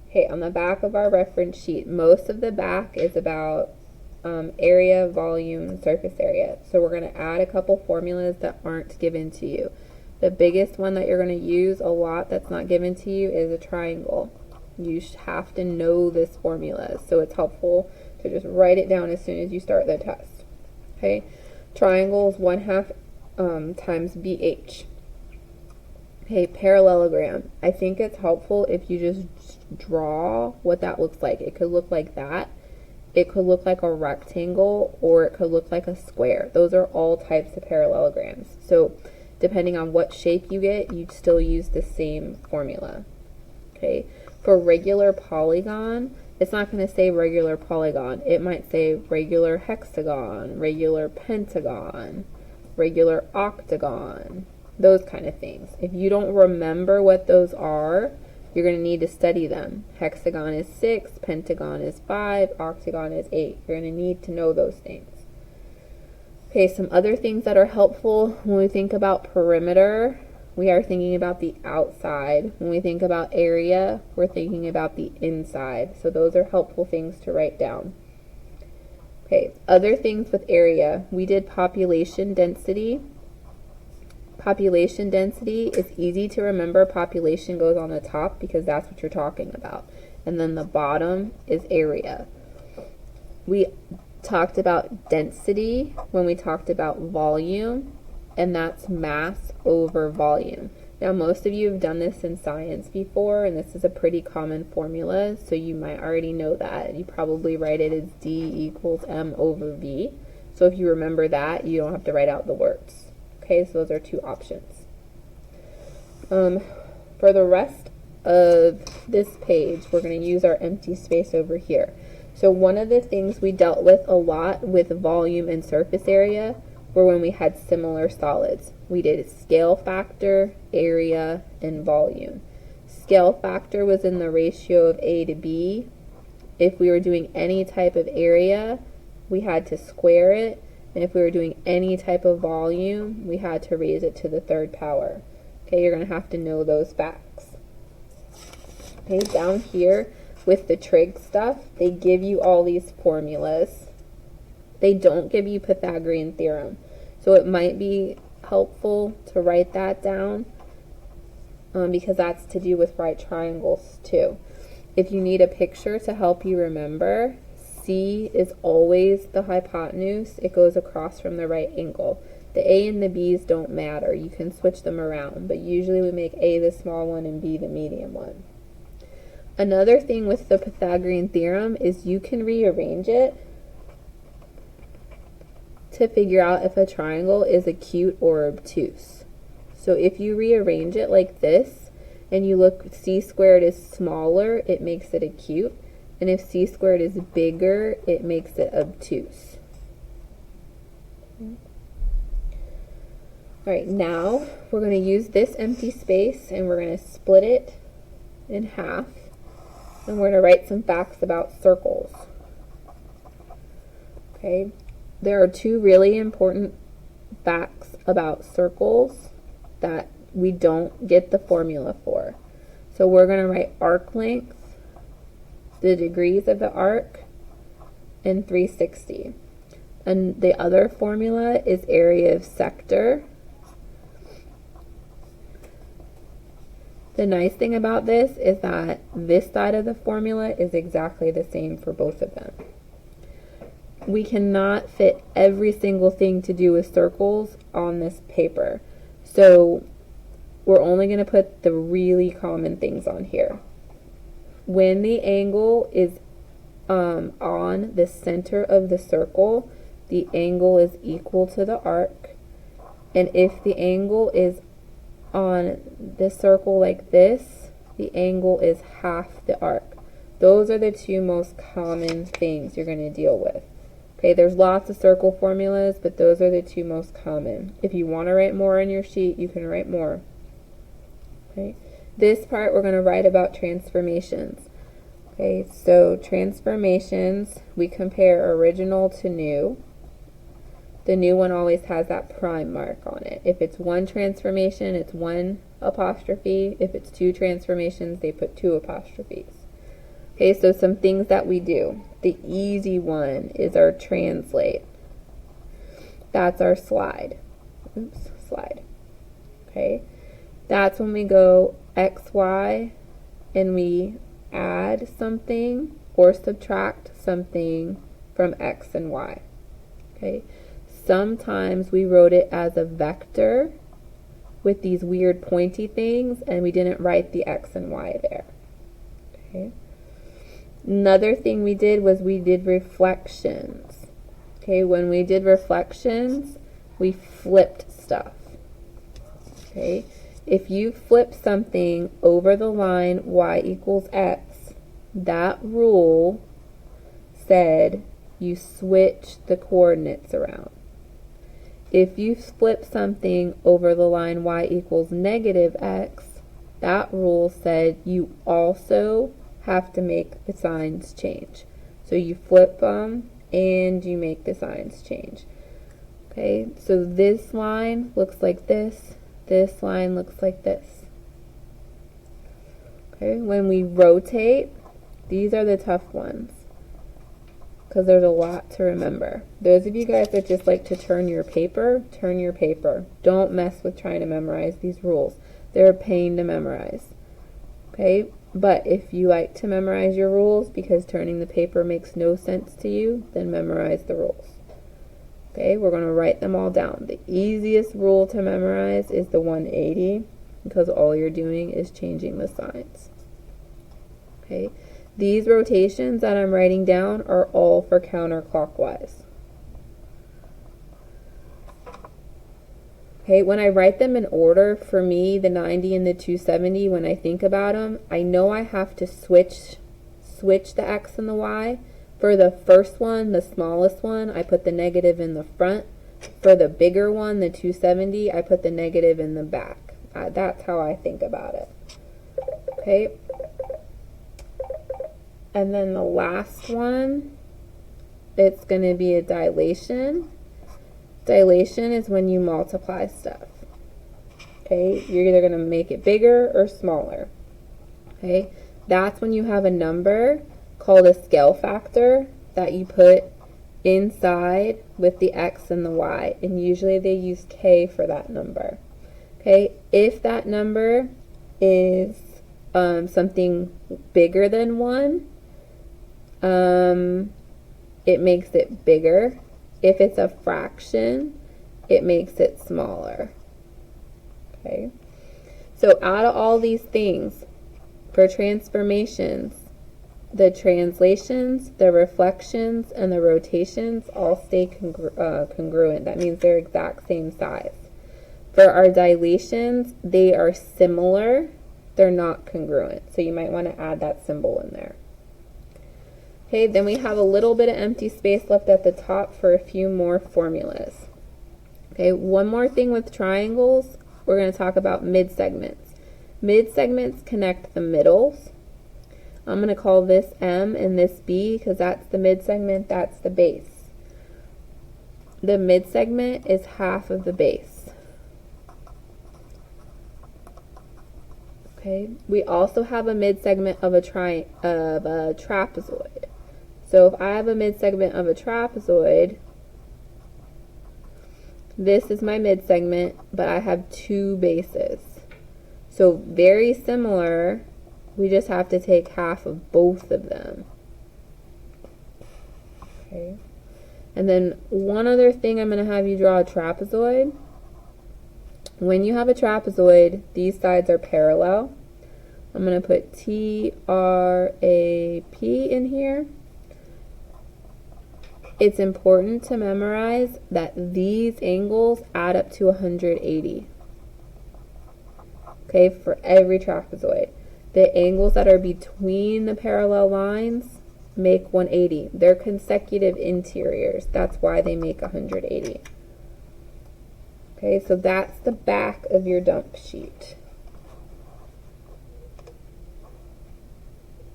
Okay, on the back of our reference sheet, most of the back is about area, volume, surface area. So we're going to add a couple formulas that aren't given to you. The biggest one that you're going to use a lot that's not given to you is a triangle. You have to know this formula, so it's helpful to just write it down as soon as you start the test. Okay, triangle is 1/2 times BH. Okay, parallelogram. I think it's helpful if you just draw what that looks like. It could look like that. It could look like a rectangle, or it could look like a square. Those are all types of parallelograms. So depending on what shape you get, you'd still use the same formula. Okay, for regular polygon, it's not going to say regular polygon. It might say regular hexagon, regular pentagon, regular octagon, those kind of things. If you don't remember what those are, you're going to need to study them. Hexagon is 6, pentagon is 5, octagon is 8. You're going to need to know those things. Okay, some other things that are helpful when we think about perimeter, we are thinking about the outside. When we think about area, we're thinking about the inside. So those are helpful things to write down. Okay, other things with area, we did population density. Population density is easy to remember. Population goes on the top because that's what you're talking about. And then the bottom is area. We talked about density when we talked about volume, and that's mass over volume. Now, most of you have done this in science before, and this is a pretty common formula, so you might already know that. You probably write it as D equals M over V. So if you remember that, you don't have to write out the words. Okay, so those are two options. For the rest of this page, we're going to use our empty space over here. So one of the things we dealt with a lot with volume and surface area were when we had similar solids. We did scale factor, area, and volume. Scale factor was in the ratio of A to B. If we were doing any type of area, we had to square it. And if we were doing any type of volume, we had to raise it to the third power. Okay, you're going to have to know those facts. Okay, down here with the trig stuff, they give you all these formulas. They don't give you Pythagorean theorem. So it might be helpful to write that down because that's to do with right triangles too. If you need a picture to help you remember, C is always the hypotenuse. It goes across from the right angle. The A and the B's don't matter. You can switch them around, but usually we make A the small one and B the medium one. Another thing with the Pythagorean theorem is you can rearrange it to figure out if a triangle is acute or obtuse. So if you rearrange it like this, and you look, C squared is smaller, it makes it acute. And if C squared is bigger, it makes it obtuse. All right, now we're going to use this empty space and we're going to split it in half. And we're going to write some facts about circles. Okay, there are two really important facts about circles that we don't get the formula for. So we're going to write arc length, the degrees of the arc, and 360. And the other formula is area of sector. The nice thing about this is that this side of the formula is exactly the same for both of them. We cannot fit every single thing to do with circles on this paper. So we're only going to put the really common things on here. When the angle is on the center of the circle, the angle is equal to the arc. And if the angle is on the circle like this, the angle is half the arc. Those are the two most common things you're going to deal with. Okay, there's lots of circle formulas, but those are the two most common. If you want to write more on your sheet, you can write more. Okay. This part we're going to write about transformations. Okay, so transformations, we compare original to new. The new one always has that prime mark on it. If it's one transformation, it's one apostrophe. If it's two transformations, they put two apostrophes. Okay, so some things that we do. The easy one is our translate. That's our slide. Oops, slide. Okay, that's when we go X, Y, and we add something or subtract something from X and Y. Okay, sometimes we wrote it as a vector with these weird pointy things, and we didn't write the X and Y there. Okay. Another thing we did was we did reflections. Okay, when we did reflections, we flipped stuff. Okay, if you flip something over the line y equals x, that rule said you switch the coordinates around. If you flip something over the line y equals negative x, that rule said you also have to make the signs change. So you flip them and you make the signs change. Okay, so this line looks like this. This line looks like this. Okay, when we rotate, these are the tough ones because there's a lot to remember. Those of you guys that just like to turn your paper, turn your paper. Don't mess with trying to memorize these rules. They're a pain to memorize. Okay, but if you like to memorize your rules because turning the paper makes no sense to you, then memorize the rules. Okay, we're going to write them all down. The easiest rule to memorize is the 180 because all you're doing is changing the signs. Okay, these rotations that I'm writing down are all for counterclockwise. Okay, when I write them in order, for me, the 90 and the 270, when I think about them, I know I have to switch the X and the Y. For the first one, the smallest one, I put the negative in the front. For the bigger one, the 270, I put the negative in the back. That's how I think about it. Okay. And then the last one, it's going to be a dilation. Dilation is when you multiply stuff. Okay, you're either going to make it bigger or smaller. Okay, that's when you have a number called a scale factor that you put inside with the X and the Y, and usually they use K for that number. Okay, if that number is something bigger than 1, it makes it bigger. If it's a fraction, it makes it smaller. Okay, so out of all these things, for transformations, the translations, the reflections, and the rotations all stay congruent. That means they're exact same size. For our dilations, they are similar. They're not congruent. So you might want to add that symbol in there. Okay, then we have a little bit of empty space left at the top for a few more formulas. Okay, one more thing with triangles, we're going to talk about mid-segments. Mid-segments connect the middles. I'm going to call this M and this B because that's the mid-segment, that's the base. The mid-segment is half of the base. Okay, we also have a mid-segment of a trapezoid. So if I have a mid-segment of a trapezoid, this is my mid-segment, but I have 2 bases. So very similar, we just have to take half of both of them. Okay. And then one other thing, I'm going to have you draw a trapezoid. When you have a trapezoid, these sides are parallel. I'm going to put TRAP in here. It's important to memorize that these angles add up to 180. Okay, for every trapezoid. The angles that are between the parallel lines make 180. They're consecutive interiors. That's why they make 180. Okay, so that's the back of your dump sheet.